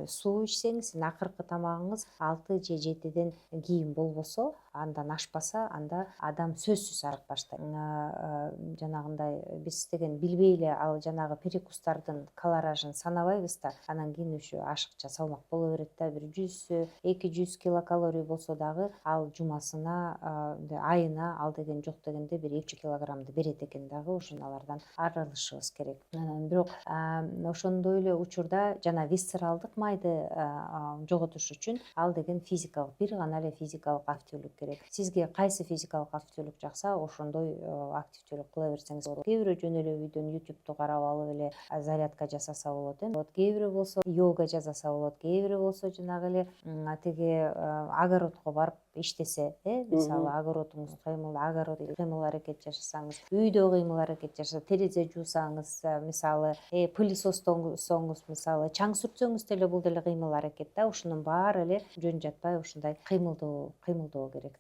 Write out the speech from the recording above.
суу ичсеңиз, сизин акыркы тамагыңыз 6 же 7ден кийин болбосо, андан ашпаса, анда адам сөзсүз арык баштайт. Жанагындай биз деген билбей эле ал жанагы перекустардын калоражын санабайбыз да, анан кийин ушу ашыкча салмак боло берет да. Бир 100-200 килокалорий болсо дагы ал жумасына, айына ал деген жок дегенде бир 2 килограммды берет экен дагы. Ошоналардан арылышыбыз керек. Бирок ошондой эле учурда жана висцералдык майды жоготуш үчүн ал деген физикалык, бир гана эле физикалык активдүүлүк керек. Сизге кайсы физикалык активдүүлүк жакса, ошондой активдүүлүк кыла берсеңиз болот. Кээ бирөө жөн эле үйдөн YouTube'ду карап алып эле зарядка жасаса болот, кээ бирөө болсо йога жасаса болот, кээ бирөө болсо жанагы эле тиги огородко барып иштесе, мисалы огородуңуз огород кыймыл аракет жасасаңыз, үйдө кыймыл аракет жасасаңыз, терезе жуусаңыз, мисалы пылесостосоңуз, мисалы чаң сүртсөңүз деле бул деле кыймыл аракет да. Ушунун баары эле жөн жатпай ушундай кыймылдоо керек.